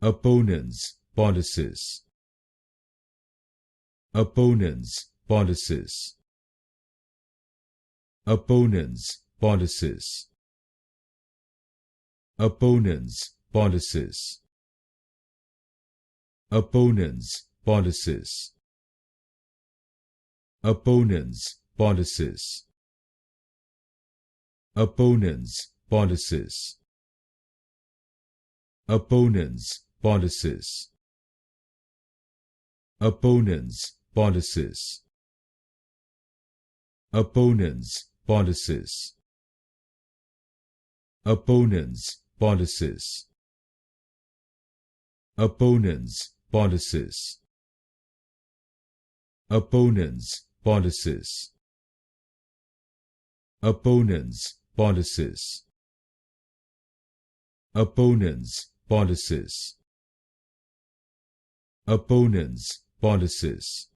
Opponens Pollicis. Opponens Pollicis. Opponens Pollicis. Opponens Pollicis. Opponens Pollicis. Opponens Pollicis. Opponens Pollicis. Opponens Pollicis. Opponens Pollicis. Opponens Pollicis. Opponens Pollicis. Opponens Pollicis. Opponens Pollicis. Opponens Pollicis. Opponens Pollicis. Opponens Pollicis.